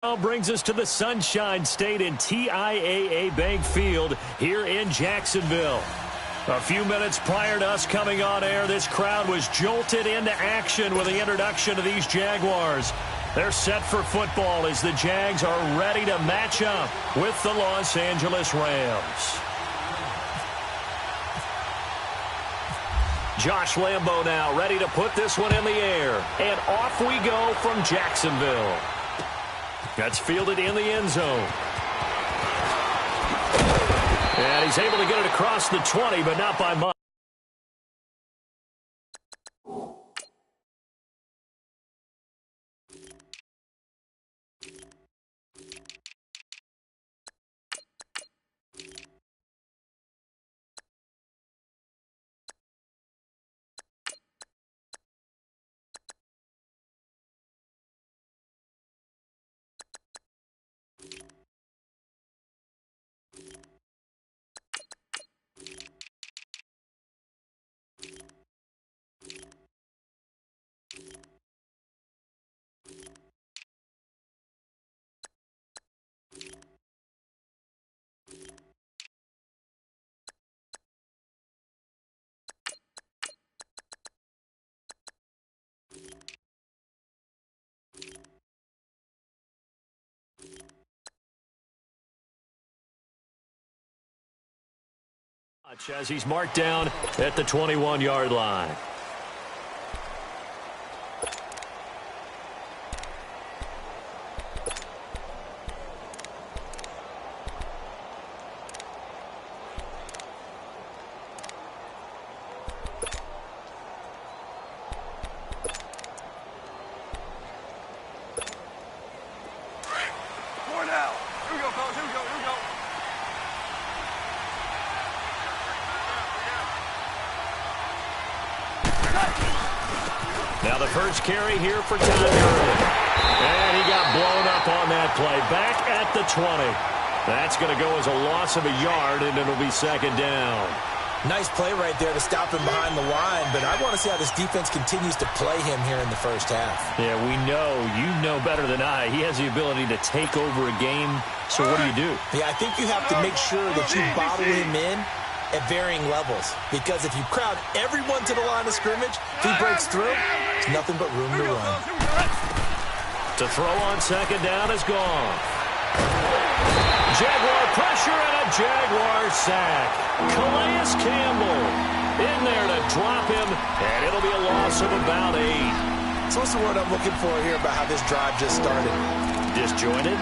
Now brings us to the Sunshine State in TIAA Bank Field here in Jacksonville. A few minutes prior to us coming on air, this crowd was jolted into action with the introduction of these Jaguars. They're set for football as the Jags are ready to match up with the Los Angeles Rams. Josh Lambo now ready to put this one in the air. And off we go from Jacksonville. That's fielded in the end zone. And he's able to get it across the 20, but not by much. As he's marked down at the 21-yard line. Now the first carry here for Todd Gurley. And he got blown up on that play. Back at the 20. That's going to go as a loss of a yard, and it'll be second down. Nice play right there to stop him behind the line, but I want to see how this defense continues to play him here in the first half. Yeah, we know. You know better than I. He has the ability to take over a game, so what do? Yeah, I think you have to make sure that you bottle him in at varying levels, because if you crowd everyone to the line of scrimmage, if he breaks through, there's nothing but room to run. To throw on second down is gone. Jaguar pressure and a Jaguar sack. Calais Campbell in there to drop him, and it'll be a loss of about 8. So what's the word I'm looking for here about how this drive just started? Disjointed?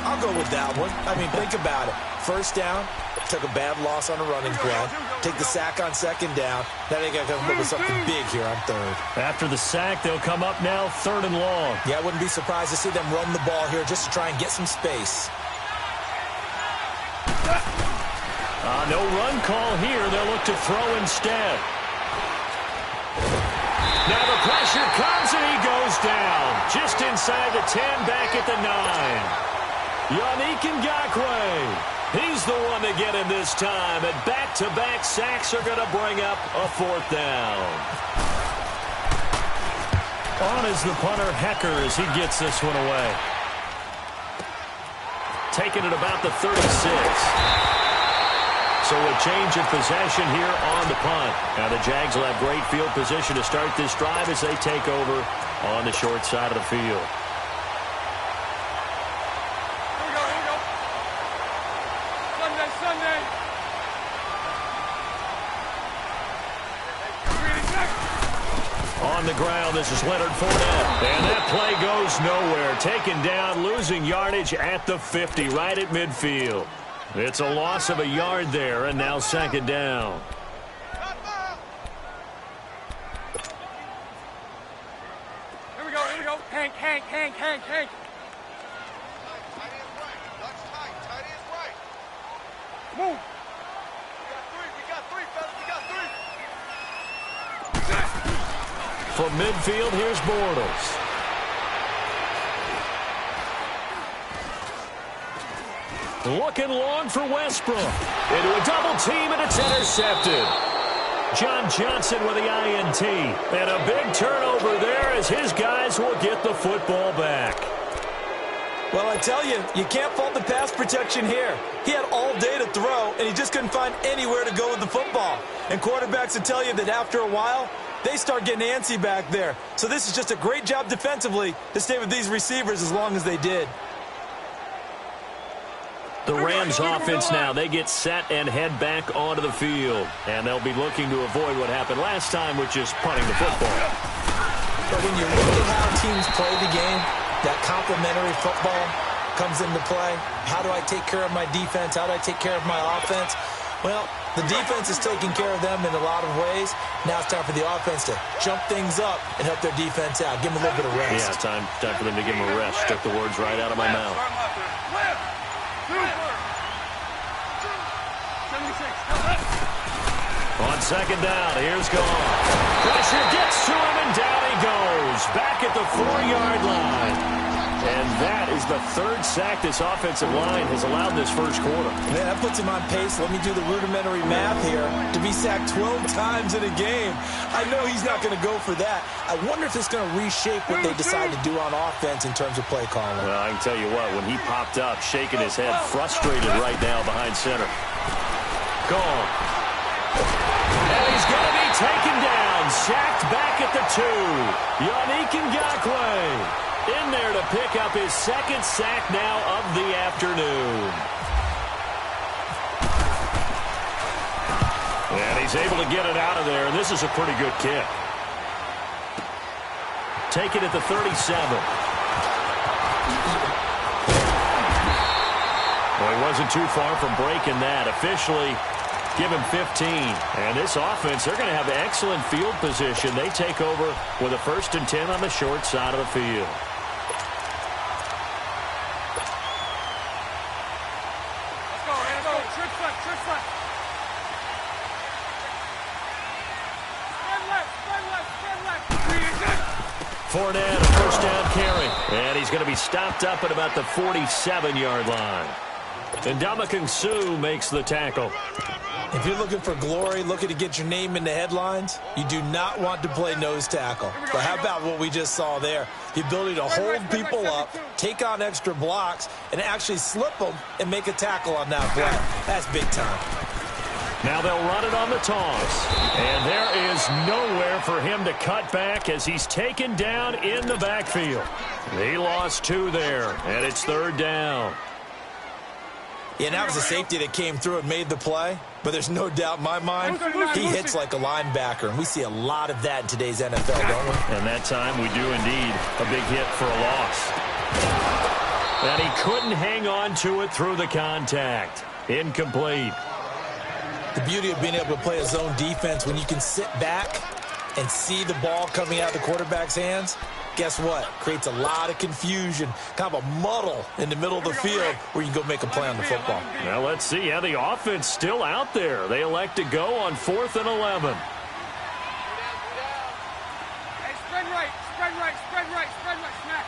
I'll go with that one. I mean, think about it. First down, took a bad loss on a running play. Take the sack on second down. Now they got to come up with something big here on third. After the sack, they'll come up now third and long. Yeah, I wouldn't be surprised to see them run the ball here just to try and get some space. No run call here. They'll look to throw instead. Now the pressure comes and he goes down. Just inside the 10, back at the 9. Yannick Ngakoue. He's the one to get him this time. And back-to-back sacks are going to bring up a fourth down. On is the punter, Hecker, as he gets this one away. Taking it about the 36. So a change of possession here on the punt. Now the Jags will have great field position to start this drive as they take over on the short side of the field. Here we go. Sunday. On the ground, this is Leonard Fournette. And that play goes nowhere. Taken down, losing yardage at the 50, right at midfield. It's a loss of a yard there, and now second down. Here we go. Hank. Move. We got three, fellas. From midfield, here's Bortles. Looking long for Westbrook. Into a double team, and it's intercepted. John Johnson with the INT. And a big turnover there as his guys will get the football back. Well, I tell you, you can't fault the pass protection here. He had all day to throw, and he just couldn't find anywhere to go with the football. And quarterbacks will tell you that after a while, they start getting antsy back there. So this is just a great job defensively to stay with these receivers as long as they did. The Rams offense now, they get set and head back onto the field. And they'll be looking to avoid what happened last time, which is punting the football. But when you look at how teams play the game, that complementary football comes into play. How do I take care of my defense? How do I take care of my offense? Well, the defense is taking care of them in a lot of ways. Now it's time for the offense to jump things up and help their defense out. Give them a little bit of rest. Yeah, time for them to give them a rest. Took the words right out of my mouth. On second down, here's Gone. Pressure gets to him, and down he goes. Back at the 4-yard line. And that is the third sack this offensive line has allowed this first quarter. Man, that puts him on pace. Let me do the rudimentary math here. To be sacked 12 times in a game. I know he's not going to go for that. I wonder if it's going to reshape what they decide to do on offense in terms of play calling. Well, I can tell you what, when he popped up, shaking his head, frustrated right now behind center. Gone. And he's going to be taken down. Sacked back at the 2. Yannick Ngakoue in there to pick up his second sack now of the afternoon. And he's able to get it out of there, and this is a pretty good kick. Take it at the 37. Well, he wasn't too far from breaking that. Officially, give him 15. And this offense, they're going to have excellent field position. They take over with a 1st and 10 on the short side of the field. Fournette, a first down carry. And he's going to be stopped up at about the 47-yard line. And Ndamukong Suh makes the tackle. If you're looking for glory, looking to get your name in the headlines, you do not want to play nose tackle. But how about what we just saw there? The ability to hold people up, take on extra blocks, and actually slip them and make a tackle on that play. That's big time. Now they'll run it on the toss. And there is nowhere for him to cut back as he's taken down in the backfield. He lost 2 there, and it's 3rd down. Yeah, and that was a safety that came through and made the play. But there's no doubt in my mind, he hits like a linebacker. And we see a lot of that in today's NFL, don't we? And that time we do indeed a big hit for a loss. And he couldn't hang on to it through the contact. Incomplete. The beauty of being able to play a zone defense when you can sit back and see the ball coming out of the quarterback's hands, guess what? Creates a lot of confusion, kind of a muddle in the middle of the field where you can go make a play on the football. Now let's see how the offense still out there. They elect to go on 4th and 11. Hey, spread right, spread right, spread right, spread right, smack.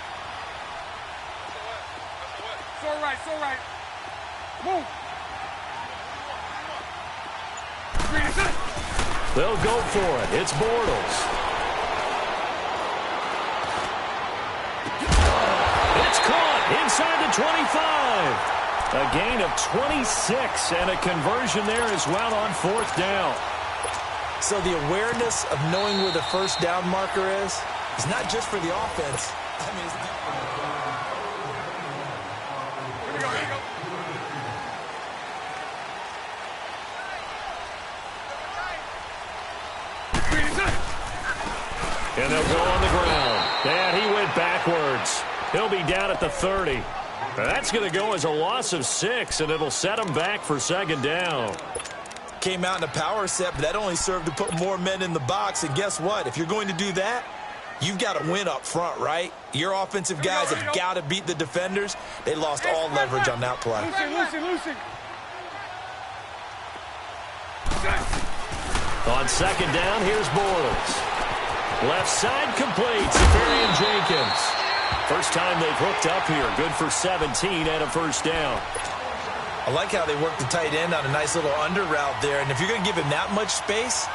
So right. Move. They'll go for it. It's Bortles. It's caught inside the 25. A gain of 26 and a conversion there as well on 4th down. So the awareness of knowing where the first down marker is not just for the offense. I mean, Here we go. And they'll go on the ground. And he went backwards. He'll be down at the 30. That's going to go as a loss of 6, and it'll set him back for 2nd down. Came out in a power set, but that only served to put more men in the box. And guess what? If you're going to do that, you've got to win up front, right? Your offensive guys have got to beat the defenders. They lost all leverage on that play. Loosen. On 2nd down, here's Bortles. Left side complete. Safarian Jenkins. First time they've hooked up here. Good for 17 and a first down. I like how they work the tight end on a nice little under route there. And if you're going to give him that much space,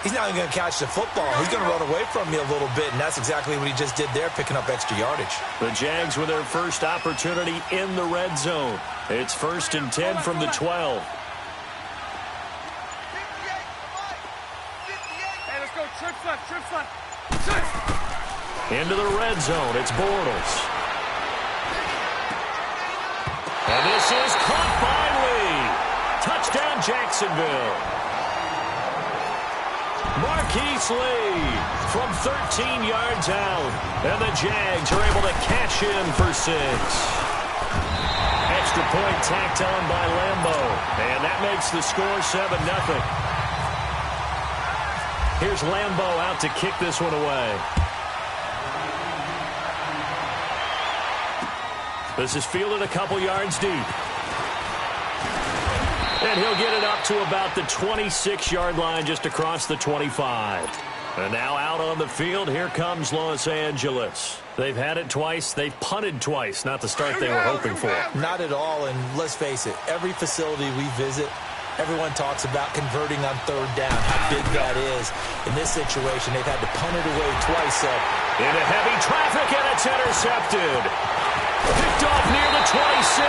he's not even going to catch the football. He's going to run away from me a little bit, and that's exactly what he just did there, picking up extra yardage. The Jags with their first opportunity in the red zone. It's 1st and 10 from the 12. Hey, let's go. Trips left. Trips left. Trips. Into the red zone. It's Bortles. And this is caught by Lee. Touchdown, Jacksonville. Marquise Lee from 13 yards out. And the Jags are able to cash in for 6. Extra point tacked on by Lambo. And that makes the score 7-0. Here's Lambo out to kick this one away. This is fielded a couple yards deep. And he'll get it up to about the 26-yard line, just across the 25. And now out on the field, here comes Los Angeles. They've had it twice. They've punted twice. Not the start they were hoping for. Not at all, and let's face it, every facility we visit, everyone talks about converting on 3rd down, how big that is. In this situation, they've had to punt it away twice. So into heavy traffic, and it's intercepted. Picked off near the 26.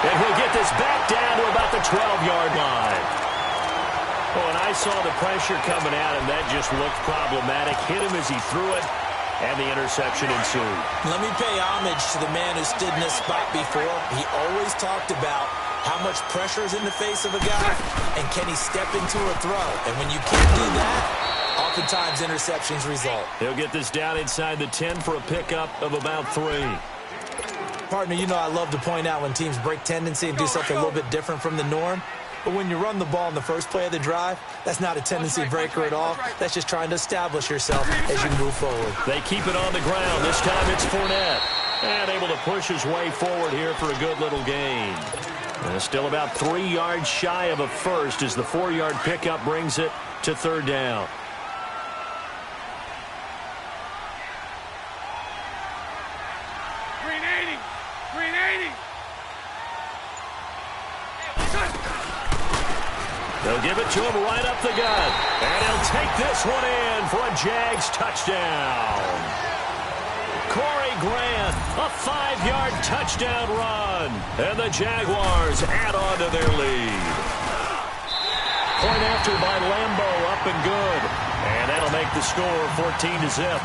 And he'll get this back down to about the 12-yard line. Oh, and I saw the pressure coming at him. That just looked problematic. Hit him as he threw it, and the interception ensued. Let me pay homage to the man who stood in this spot before. He always talked about how much pressure is in the face of a guy, and can he step into a throw. And when you can't do that, oftentimes interceptions result. He'll get this down inside the 10 for a pickup of about 3. Partner, you know I love to point out when teams break tendency and do something a little bit different from the norm. But when you run the ball in the first play of the drive, that's not a tendency breaker at all. That's just trying to establish yourself as you move forward. They keep it on the ground. This time it's Fournette. And able to push his way forward here for a good little gain. And still about 3 yards shy of a first as the 4-yard pickup brings it to 3rd down. They'll give it to him right up the gut. And he'll take this one in for a Jags touchdown. Corey Grant, a 5-yard touchdown run. And the Jaguars add on to their lead. Point after by Lambo, up and good. And that'll make the score 14-0.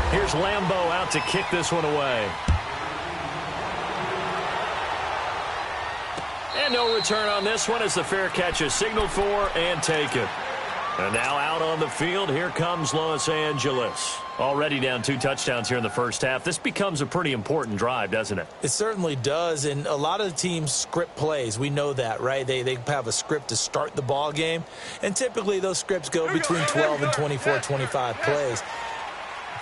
Here's Lambo out to kick this one away. And no return on this one as the fair catch is signaled for and taken. And now out on the field, here comes Los Angeles. Already down 2 touchdowns here in the first half. This becomes a pretty important drive, doesn't it? It certainly does, and a lot of the teams script plays. We know that, right? They have a script to start the ball game, and typically those scripts go between 12 and 24, 25 plays.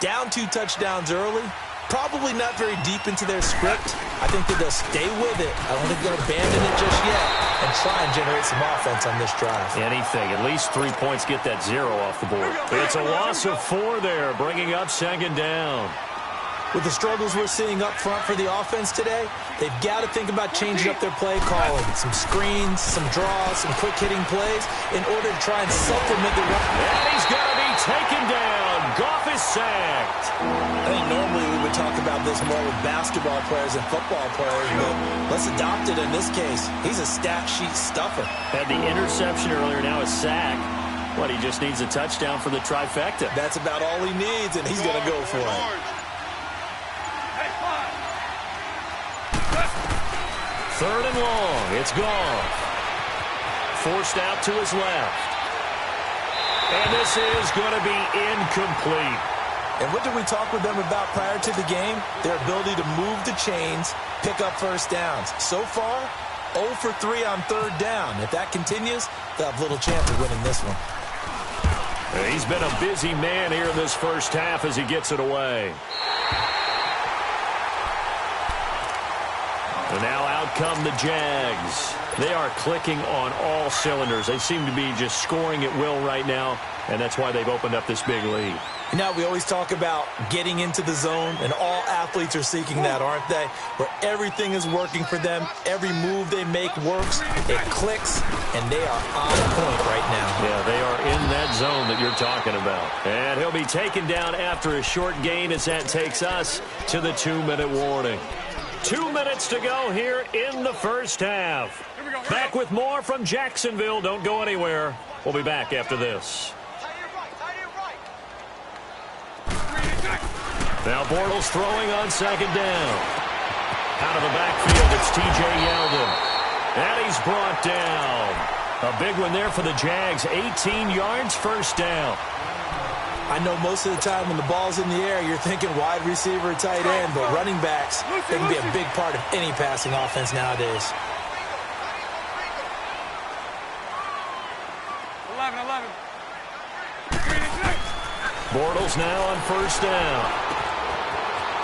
Down 2 touchdowns early, probably not very deep into their script. I think that they'll stay with it. I don't think they'll abandon it just yet and try and generate some offense on this drive. Anything. At least 3 points, get that 0 off the board. It's a loss of 4 there, bringing up 2nd down. With the struggles we're seeing up front for the offense today, they've got to think about changing up their play calling. Some screens, some draws, some quick-hitting plays in order to try and supplement the run. And he's going to be taken down. Goff is sacked. I think normally we would talk about this more with basketball players and football players, but let's adopt it in this case. He's a stat sheet stuffer. Had the interception earlier, now a sack. What, he just needs a touchdown for the trifecta. That's about all he needs, and he's going to go for it. Third and long. It's Goff. Forced out to his left. And this is going to be incomplete. And what did we talk with them about prior to the game? Their ability to move the chains, pick up first downs. So far, 0 for 3 on 3rd down. If that continues, they'll have little chance of winning this one. He's been a busy man here in this first half as he gets it away. And now out come the Jags. They are clicking on all cylinders. They seem to be just scoring at will right now, and that's why they've opened up this big lead. You know, we always talk about getting into the zone, and all athletes are seeking that, aren't they? Where everything is working for them, every move they make works, it clicks, and they are on point right now. Yeah, they are in that zone that you're talking about. And he'll be taken down after a short gain as that takes us to the 2-minute warning. 2 minutes to go here in the first half. Back with more from Jacksonville. Don't go anywhere. We'll be back after this. Now Bortles throwing on second down. Out of the backfield, it's T.J. Yeldon. And he's brought down. A big one there for the Jags. 18 yards, first down. I know most of the time when the ball's in the air, you're thinking wide receiver, tight end, but running backs, they can be a big part of any passing offense nowadays. 11. Bortles now on first down.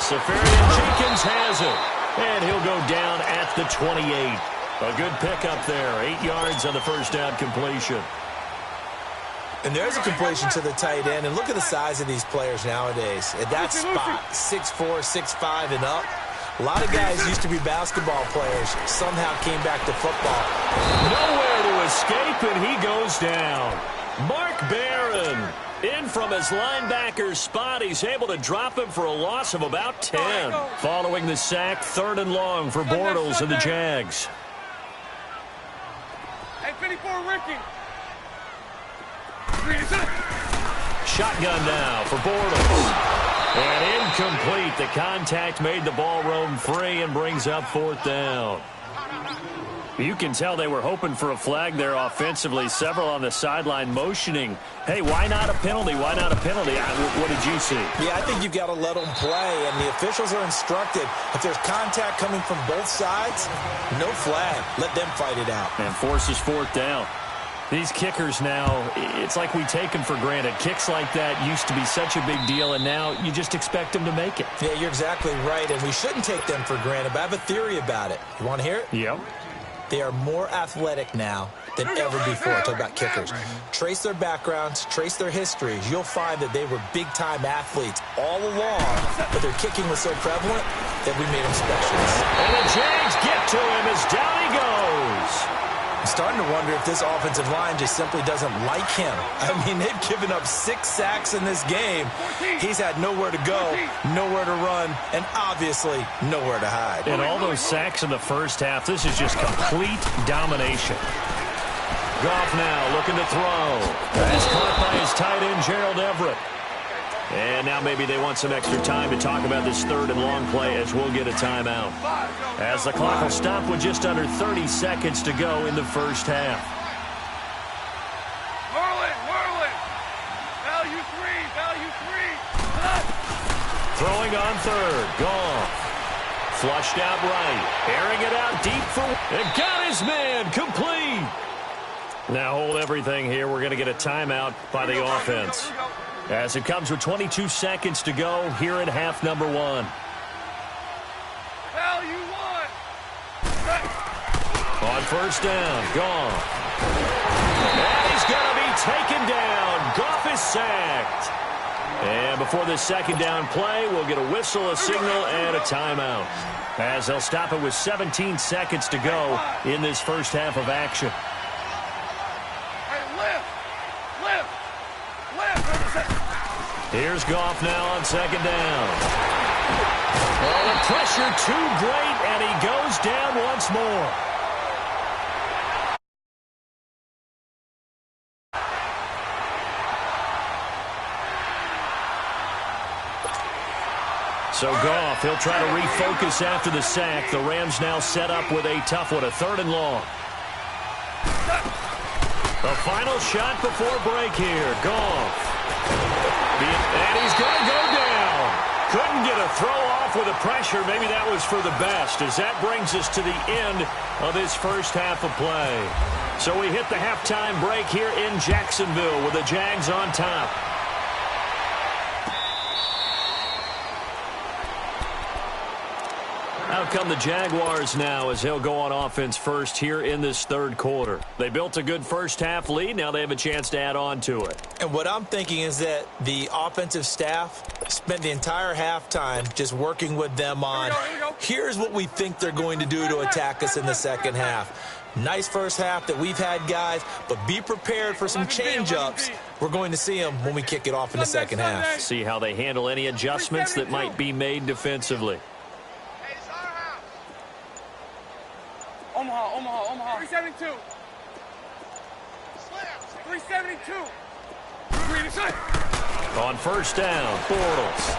Safarian Jenkins has it. And he'll go down at the 28. A good pickup there. 8 yards on the first down completion. And there's a completion to the tight end. And look at the size of these players nowadays. At that spot, 6'4", 6'5", and up. A lot of guys used to be basketball players. Somehow came back to football. Nowhere to escape, and he goes down. Mark Barron in from his linebacker spot. He's able to drop him for a loss of about 10. Following the sack, 3rd and long for Bortles and the Jags. Hey, 54, Ricky. Shotgun now for Bortles. And incomplete. The contact made the ball roam free and brings up 4th down. You can tell they were hoping for a flag there offensively. Several on the sideline motioning. Hey, why not a penalty? Why not a penalty? What did you see? Yeah, I think you've got to let them play, and the officials are instructed. If there's contact coming from both sides, no flag. Let them fight it out. And forces 4th down. These kickers now, it's like we take them for granted. Kicks like that used to be such a big deal, and now you just expect them to make it. Yeah, you're exactly right, and we shouldn't take them for granted, but I have a theory about it. You want to hear it? Yep. They are more athletic now than ever before. Talk about kickers. Trace their backgrounds, trace their histories. You'll find that they were big-time athletes all along, but their kicking was so prevalent that we made them specialists. And the Jags get to him as down he goes. I'm starting to wonder if this offensive line just simply doesn't like him. I mean, they've given up 6 sacks in this game. He's had nowhere to go, nowhere to run, and obviously nowhere to hide. And all those sacks in the first half, this is just complete domination. Goff now looking to throw. That's caught by his tight end, Gerald Everett. And now maybe they want some extra time to talk about this 3rd and long play as we'll get a timeout. As the clock will stop with just under 30 seconds to go in the first half. Merlin. Value three. Throwing on 3rd. Goff. Flushed out right. Airing it out deep for... And got his man. Complete. Now hold everything here. We're going to get a timeout by the offense. As it comes with 22 seconds to go here in half number 1. Value 1. On first down, Goff. And he's going to be taken down. Goff is sacked. And before this second down play, we'll get a whistle, a signal, and a timeout. As they'll stop it with 17 seconds to go in this first half of action. Here's Goff now on second down. Oh, the pressure too great, and he goes down once more. So Goff, he'll try to refocus after the sack. The Rams now set up with a tough one, a 3rd and long. The final shot before break here. Goff. And he's going to go down. Couldn't get a throw off with the pressure. Maybe that was for the best, as that brings us to the end of this first half of play. So we hit the halftime break here in Jacksonville with the Jags on top. Out come the Jaguars now as he'll go on offense first here in this third quarter. They built a good first-half lead. Now they have a chance to add on to it. And what I'm thinking is that the offensive staff spent the entire halftime just working with them on, here's what we think they're going to do to attack us in the second half. Nice first half that we've had, guys, but be prepared for some change-ups. We're going to see them when we kick it off in the second half. See how they handle any adjustments that might be made defensively. Omaha. 372. 372. On first down, Bortles.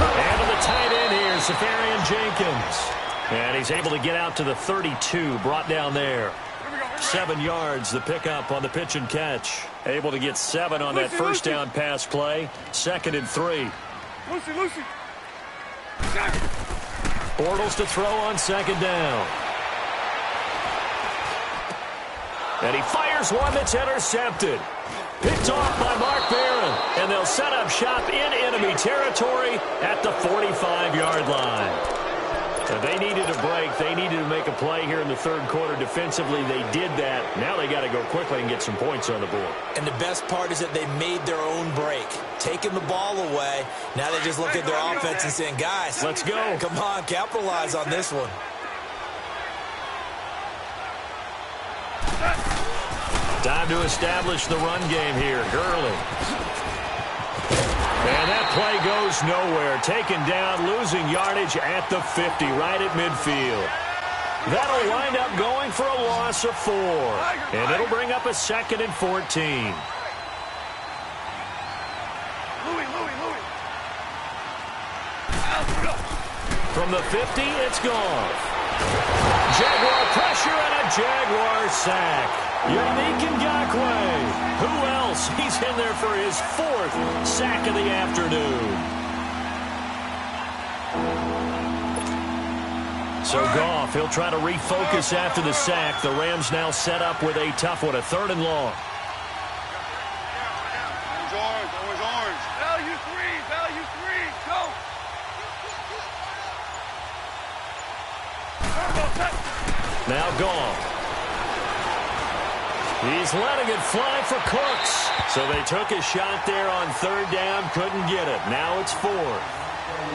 And to the tight end here, Safarian Jenkins. And he's able to get out to the 32, brought down there. 7 yards, the pickup on the pitch and catch. Able to get 7 on that first down pass play. 2nd and 3. Lucy. Bortles to throw on 2nd down. And he fires one that's intercepted. Picked off by Mark Barron. And they'll set up shop in enemy territory at the 45-yard line. And they needed a break. They needed to make a play here in the third quarter defensively. They did that. Now they got to go quickly and get some points on the board. And the best part is that they made their own break. Taking the ball away. Now they just look at their offense and saying, guys, let's go. Come on, capitalize on this one. Time to establish the run game here. Gurley. And that play goes nowhere. Taken down, losing yardage at the 50, right at midfield. That'll wind up going for a loss of 4. And it'll bring up a 2nd and 14. From the 50, it's gone. Jaguar pressure and a Jaguar sack. Yannick Ngakoue. Who else? He's in there for his 4th sack of the afternoon. So Goff, he'll try to refocus after the sack. The Rams now set up with a tough one, a 3rd and long. Always orange. Value 3. Go. Now Goff. He's letting it fly for Cooks. So they took a shot there on 3rd down, couldn't get it. Now it's 4th.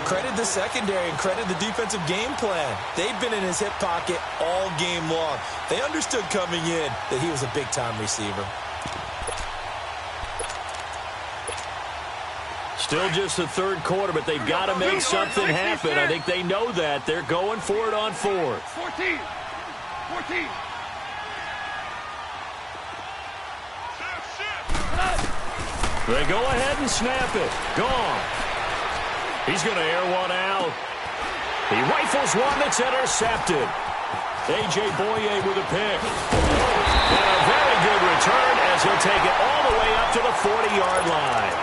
Credit the secondary and credit the defensive game plan. They've been in his hip pocket all game long. They understood coming in that he was a big-time receiver. Still just the third quarter, but they've got to make something happen. I think they know that. They're going for it on 4th. 14. They go ahead and snap it. Gone. He's going to air one out. He rifles one that's intercepted. A.J. Boye with a pick. And a very good return as he'll take it all the way up to the 40-yard line.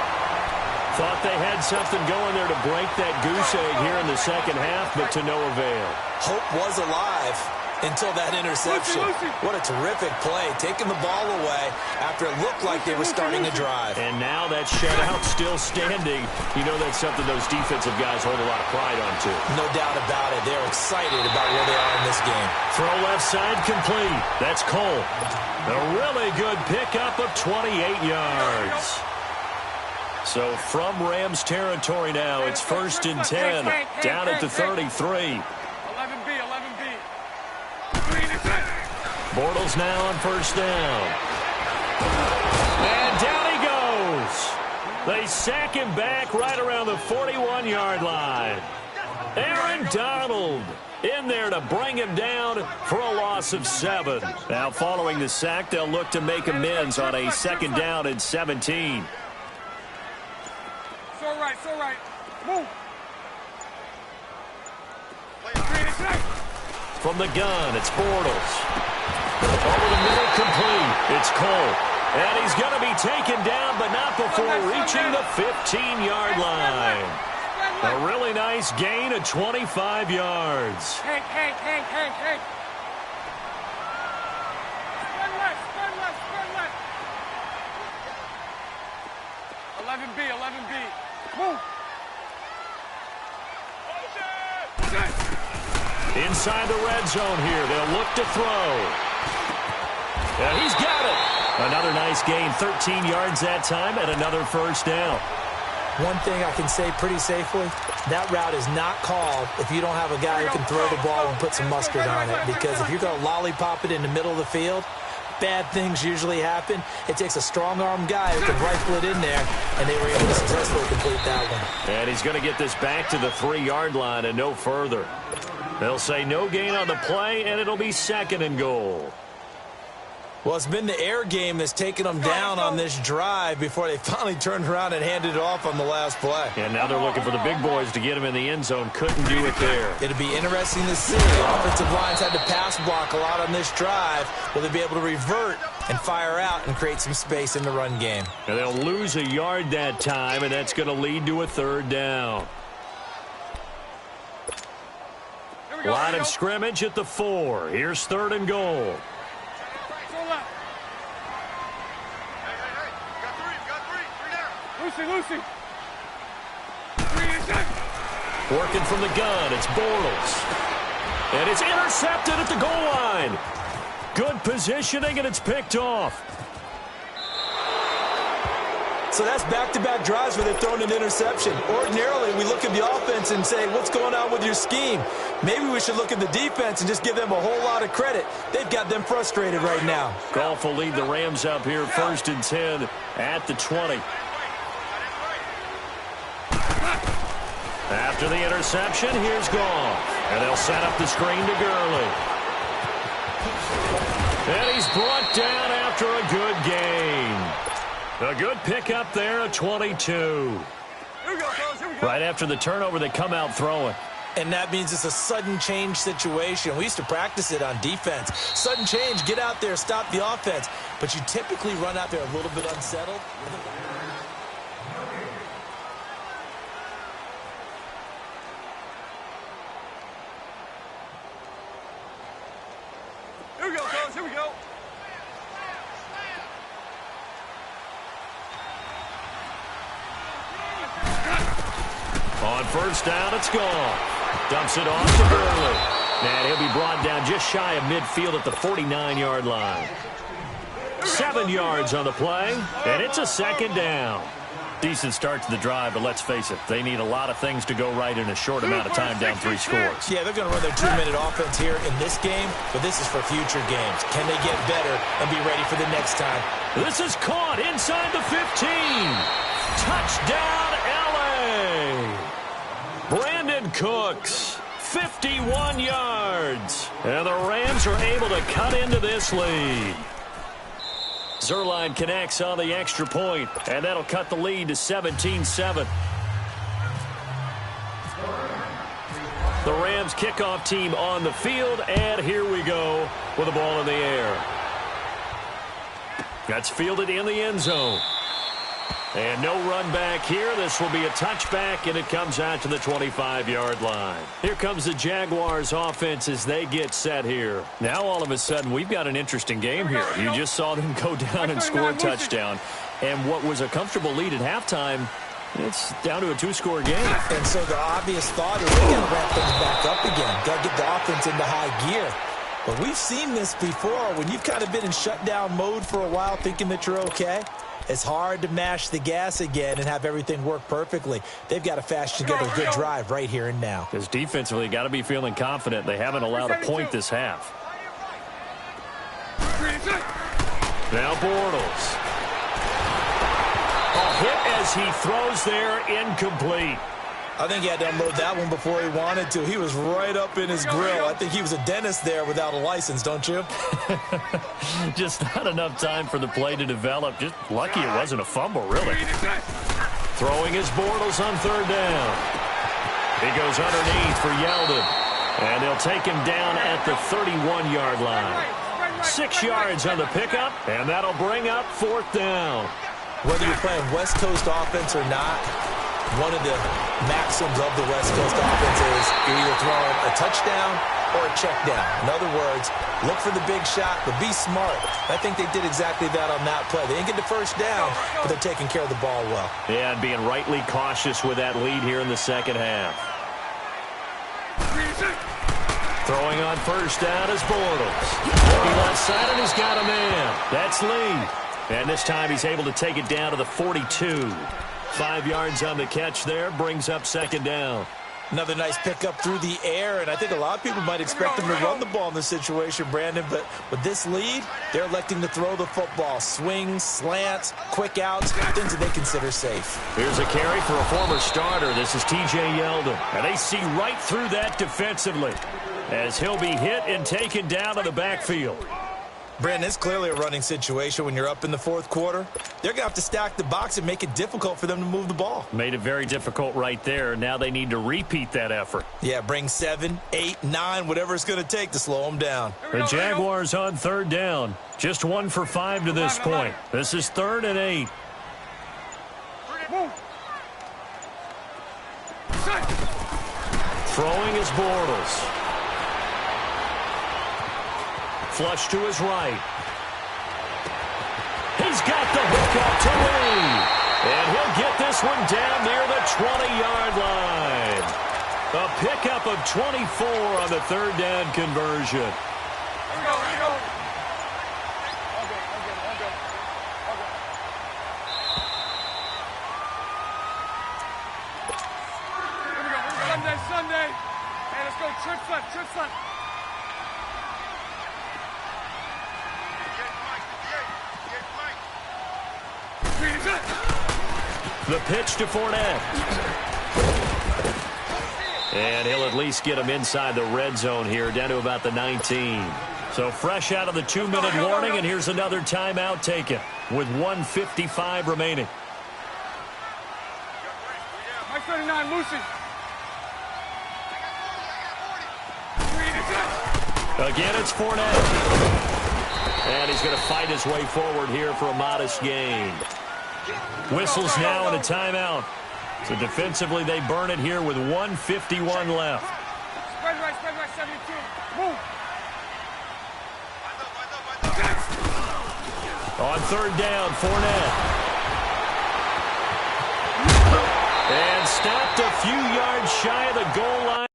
Thought they had something going there to break that goose egg here in the second half, but to no avail. Hope was alive until that interception. What a terrific play, taking the ball away after it looked like they were starting to drive. And now that shutout still standing. You know that's something those defensive guys hold a lot of pride on, too. No doubt about it. They're excited about where they are in this game. Throw left side complete. That's Cole. A really good pickup of 28 yards. So from Rams territory now, it's 1st and 10, down at the 33. 11B. Bortles now on 1st down. And down he goes. They sack him back right around the 41-yard line. Aaron Donald in there to bring him down for a loss of 7. Now following the sack, they'll look to make amends on a 2nd down and 17. It's all right. Move. From the gun, it's Bortles. Over the middle, complete. It's Cole. And he's going to be taken down, but not before reaching the 15-yard line. A really nice gain of 25 yards. Hank. Spread left. 11B. Move. Inside the red zone here. They'll look to throw. And he's got it. Another nice gain, 13 yards that time, and another first down. One thing I can say pretty safely, that route is not called if you don't have a guy who can throw the ball and put some mustard on it. Because if you're going to lollipop it in the middle of the field, bad things usually happen. It takes a strong-arm guy who can rifle it in there, and they were able to successfully complete that one. And he's going to get this back to the 3-yard line and no further. They'll say no gain on the play, and it'll be second and goal. Well, it's been the air game that's taken them down on this drive before they finally turned around and handed it off on the last play. And now they're looking for the big boys to get him in the end zone. Couldn't do it there. It'll be interesting to see. Offensive lines had to pass block a lot on this drive. Will they be able to revert and fire out and create some space in the run game? And they'll lose a yard that time, and that's going to lead to a third down. Line of scrimmage at the 4. Here's third and goal. Lucy. Working from the gun, it's Bortles. And it's intercepted at the goal line. Good positioning, and it's picked off. So that's back-to-back drives where they've thrown an interception. Ordinarily, we look at the offense and say, what's going on with your scheme? Maybe we should look at the defense and just give them a whole lot of credit. They've got them frustrated right now. Goff will lead the Rams up here, 1st and 10 at the 20. After the interception, here's Goff. And they'll set up the screen to Gurley. And he's brought down after a good gain. A good pickup there at 22. Right after the turnover, they come out throwing. And that means it's a sudden change situation. We used to practice it on defense. Sudden change, get out there, stop the offense. But you typically run out there a little bit unsettled. Here we go. On first down, it's Goff. Dumps it off to Gurley. And he'll be brought down just shy of midfield at the 49-yard line. 7 yards on the play, and it's a second down. Decent start to the drive, but let's face it, they need a lot of things to go right in a short amount of time, down 3 scores. Yeah, they're going to run their 2-minute offense here in this game, but this is for future games. Can they get better and be ready for the next time? This is caught inside the 15. Touchdown, L.A. Brandon Cooks, 51 yards. And the Rams are able to cut into this lead. Zerline connects on the extra point, and that'll cut the lead to 17-7. The Rams kickoff team on the field, and here we go with the ball in the air. That's fielded in the end zone. And no run back here. This will be a touchback, and it comes out to the 25-yard line. Here comes the Jaguars offense as they get set here. Now, all of a sudden, we've got an interesting game here. You just saw them go down and score a touchdown. And what was a comfortable lead at halftime, it's down to a 2-score game. And so the obvious thought is they got to ramp things back up again. Got to get the offense into high gear. But we've seen this before. When you've kind of been in shutdown mode for a while thinking that you're okay, it's hard to mash the gas again and have everything work perfectly. They've got to fashion together a good drive right here and now. Because defensively, got to be feeling confident. They haven't allowed a point this half. Now Bortles. A hit as he throws there, incomplete. I think he had to unload that one before he wanted to. He was right up in his grill. I think he was a dentist there without a license, don't you? Just not enough time for the play to develop. Just lucky it wasn't a fumble, really. Throwing his Bortles on third down. He goes underneath for Yeldon. And they'll take him down at the 31-yard line. 6 yards on the pickup, and that'll bring up fourth down. Whether you're playing West Coast offense or not, one of the maxims of the West Coast offense is you're either throwing a touchdown or a check down. In other words, look for the big shot, but be smart. I think they did exactly that on that play. They didn't get the first down, but they're taking care of the ball well. Yeah, and being rightly cautious with that lead here in the second half. Throwing on first down is Bortles. Looking left side, and he's got a man. That's Lee. And this time he's able to take it down to the 42. 5 yards on the catch there, brings up second down. Another nice pickup through the air, and I think a lot of people might expect them to run the ball in this situation, Brandon, but with this lead, they're electing to throw the football. Swings, slants, quick outs, things that they consider safe. Here's a carry for a former starter. This is T.J. Yeldon. And they see right through that defensively as he'll be hit and taken down to the backfield. Brandon, it's clearly a running situation when you're up in the fourth quarter. They're going to have to stack the box and make it difficult for them to move the ball. Made it very difficult right there. Now they need to repeat that effort. Yeah, bring 7, 8, 9, whatever it's going to take to slow them down. The Jaguars on third down. Just 1 for 5 to this point. This is 3rd and 8. Throwing is Bortles. Flush to his right. He's got the hook up to Lee. And he'll get this one down near the 20-yard line. A pickup of 24 on the 3rd down conversion. Here we go, here we go. Here we go. Sunday. Hey, let's go. Trips left. The pitch to Fournette. And he'll at least get him inside the red zone here, down to about the 19. So fresh out of the 2-minute warning, and here's another timeout taken with 1:55 remaining. Mike 39, Lucy. Again, it's Fournette. And he's going to fight his way forward here for a modest gain. Whistles now and a timeout. So defensively, they burn it here with 1:51 left. Spread right, 72. Move. On 3rd down, Fournette. And stopped a few yards shy of the goal line.